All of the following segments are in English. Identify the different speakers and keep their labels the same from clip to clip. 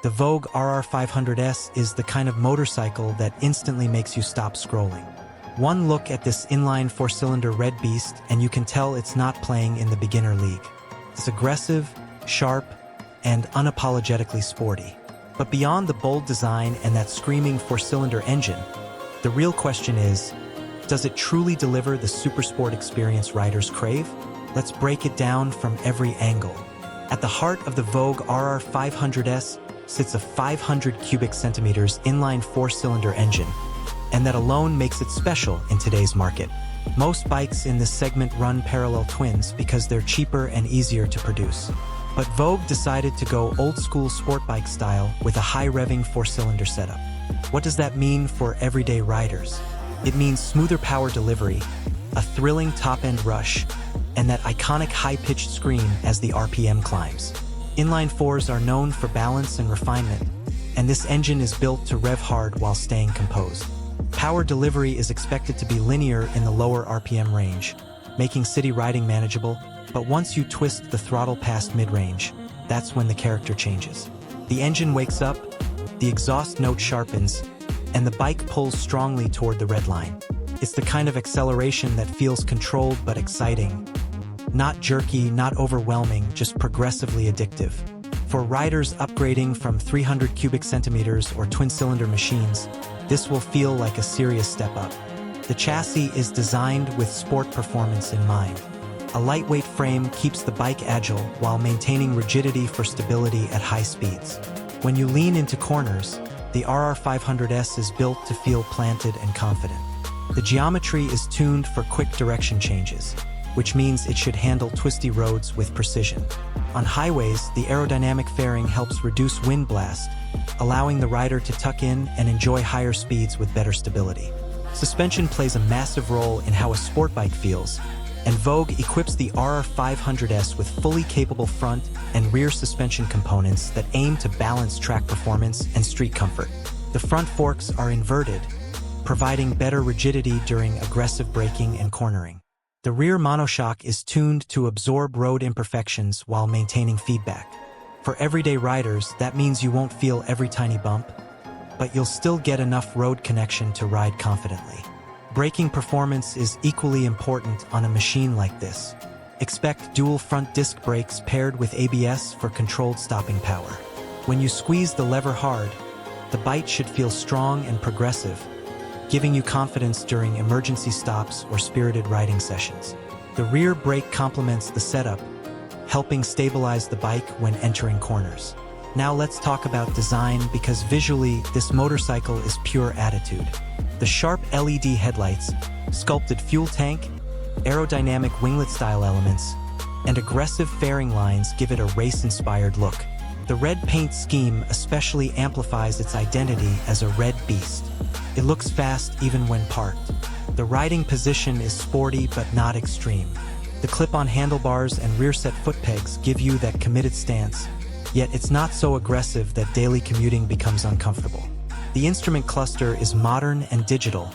Speaker 1: The Vogue RR 500S is the kind of motorcycle that instantly makes you stop scrolling. One look at this inline four-cylinder red beast and you can tell it's not playing in the beginner league. It's aggressive, sharp, and unapologetically sporty. But beyond the bold design and that screaming four-cylinder engine, the real question is, does it truly deliver the supersport experience riders crave? Let's break it down from every angle. At the heart of the Vogue RR 500S sits a 500 cubic centimeters inline four-cylinder engine, and that alone makes it special in today's market. Most bikes in this segment run parallel twins because they're cheaper and easier to produce. But Vogue decided to go old-school sport bike style with a high-revving four-cylinder setup. What does that mean for everyday riders? It means smoother power delivery, a thrilling top-end rush, and that iconic high-pitched scream as the RPM climbs. Inline fours are known for balance and refinement, and this engine is built to rev hard while staying composed. Power delivery is expected to be linear in the lower RPM range, making city riding manageable, but once you twist the throttle past mid-range, that's when the character changes. The engine wakes up, the exhaust note sharpens, and the bike pulls strongly toward the red line. It's the kind of acceleration that feels controlled but exciting. Not jerky, not overwhelming, just progressively addictive. For riders upgrading from 300 cubic centimeters or twin-cylinder machines, this will feel like a serious step up. The chassis is designed with sport performance in mind. A lightweight frame keeps the bike agile while maintaining rigidity for stability at high speeds. When you lean into corners, the RR 500S is built to feel planted and confident. The geometry is tuned for quick direction changes, which means it should handle twisty roads with precision. On highways, the aerodynamic fairing helps reduce wind blast, allowing the rider to tuck in and enjoy higher speeds with better stability. Suspension plays a massive role in how a sport bike feels, and Vogue equips the RR 500S with fully capable front and rear suspension components that aim to balance track performance and street comfort. The front forks are inverted, providing better rigidity during aggressive braking and cornering. The rear monoshock is tuned to absorb road imperfections while maintaining feedback. For everyday riders, that means you won't feel every tiny bump, but you'll still get enough road connection to ride confidently. Braking performance is equally important on a machine like this. Expect dual front disc brakes paired with ABS for controlled stopping power. When you squeeze the lever hard, the bite should feel strong and progressive, giving you confidence during emergency stops or spirited riding sessions. The rear brake complements the setup, helping stabilize the bike when entering corners. Now let's talk about design, because visually, this motorcycle is pure attitude. The sharp LED headlights, sculpted fuel tank, aerodynamic winglet-style elements, and aggressive fairing lines give it a race-inspired look. The red paint scheme especially amplifies its identity as a red beast. It looks fast even when parked. The riding position is sporty but not extreme. The clip-on handlebars and rear-set foot pegs give you that committed stance, yet it's not so aggressive that daily commuting becomes uncomfortable. The instrument cluster is modern and digital,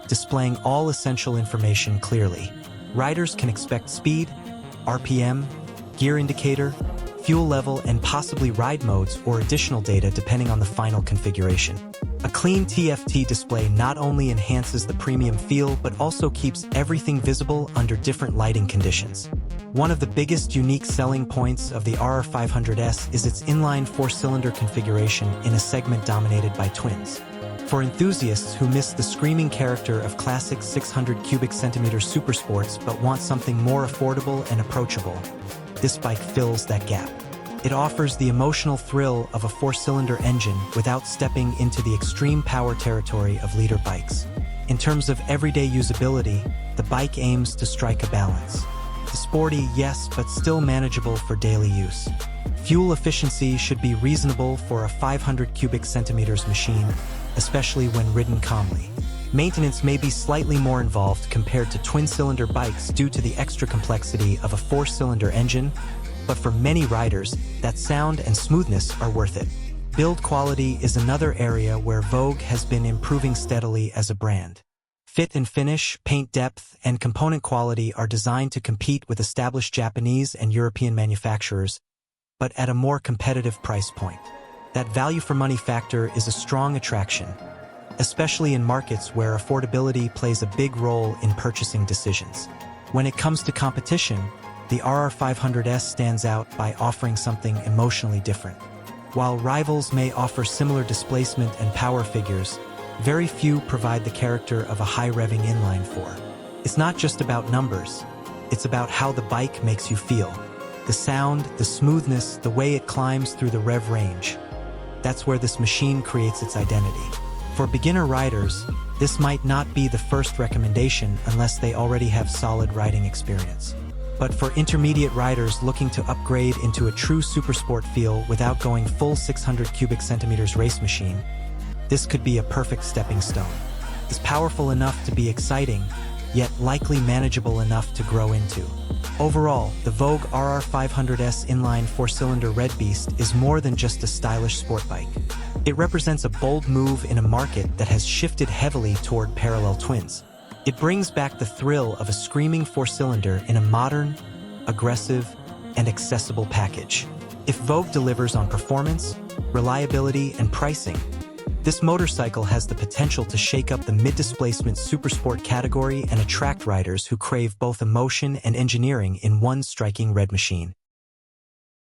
Speaker 1: displaying all essential information clearly. Riders can expect speed, RPM, gear indicator, fuel level, and possibly ride modes or additional data depending on the final configuration. A clean TFT display not only enhances the premium feel but also keeps everything visible under different lighting conditions. One of the biggest unique selling points of the RR 500S is its inline four-cylinder configuration in a segment dominated by twins. For enthusiasts who miss the screaming character of classic 600 cubic centimeter supersports but want something more affordable and approachable, this bike fills that gap. It offers the emotional thrill of a four-cylinder engine without stepping into the extreme power territory of leader bikes. In terms of everyday usability, the bike aims to strike a balance. Sporty, yes, but still manageable for daily use. Fuel efficiency should be reasonable for a 500 cubic centimeters machine, especially when ridden calmly. Maintenance may be slightly more involved compared to twin-cylinder bikes due to the extra complexity of a four-cylinder engine, but for many riders, that sound and smoothness are worth it. Build quality is another area where Vogue has been improving steadily as a brand. Fit and finish, paint depth, and component quality are designed to compete with established Japanese and European manufacturers, but at a more competitive price point. That value for money factor is a strong attraction, especially in markets where affordability plays a big role in purchasing decisions. When it comes to competition, the RR500S stands out by offering something emotionally different. While rivals may offer similar displacement and power figures, very few provide the character of a high-revving inline four. It's not just about numbers, it's about how the bike makes you feel. The sound, the smoothness, the way it climbs through the rev range. That's where this machine creates its identity. For beginner riders, this might not be the first recommendation unless they already have solid riding experience. But for intermediate riders looking to upgrade into a true supersport feel without going full 600 cubic centimeters race machine, this could be a perfect stepping stone. It's powerful enough to be exciting, yet likely manageable enough to grow into. Overall, the Voge RR500S inline 4-cylinder red beast is more than just a stylish sport bike. It represents a bold move in a market that has shifted heavily toward parallel twins. It brings back the thrill of a screaming 4-cylinder in a modern, aggressive, and accessible package. If Vogue delivers on performance, reliability, and pricing, this motorcycle has the potential to shake up the mid-displacement supersport category and attract riders who crave both emotion and engineering in one striking red machine.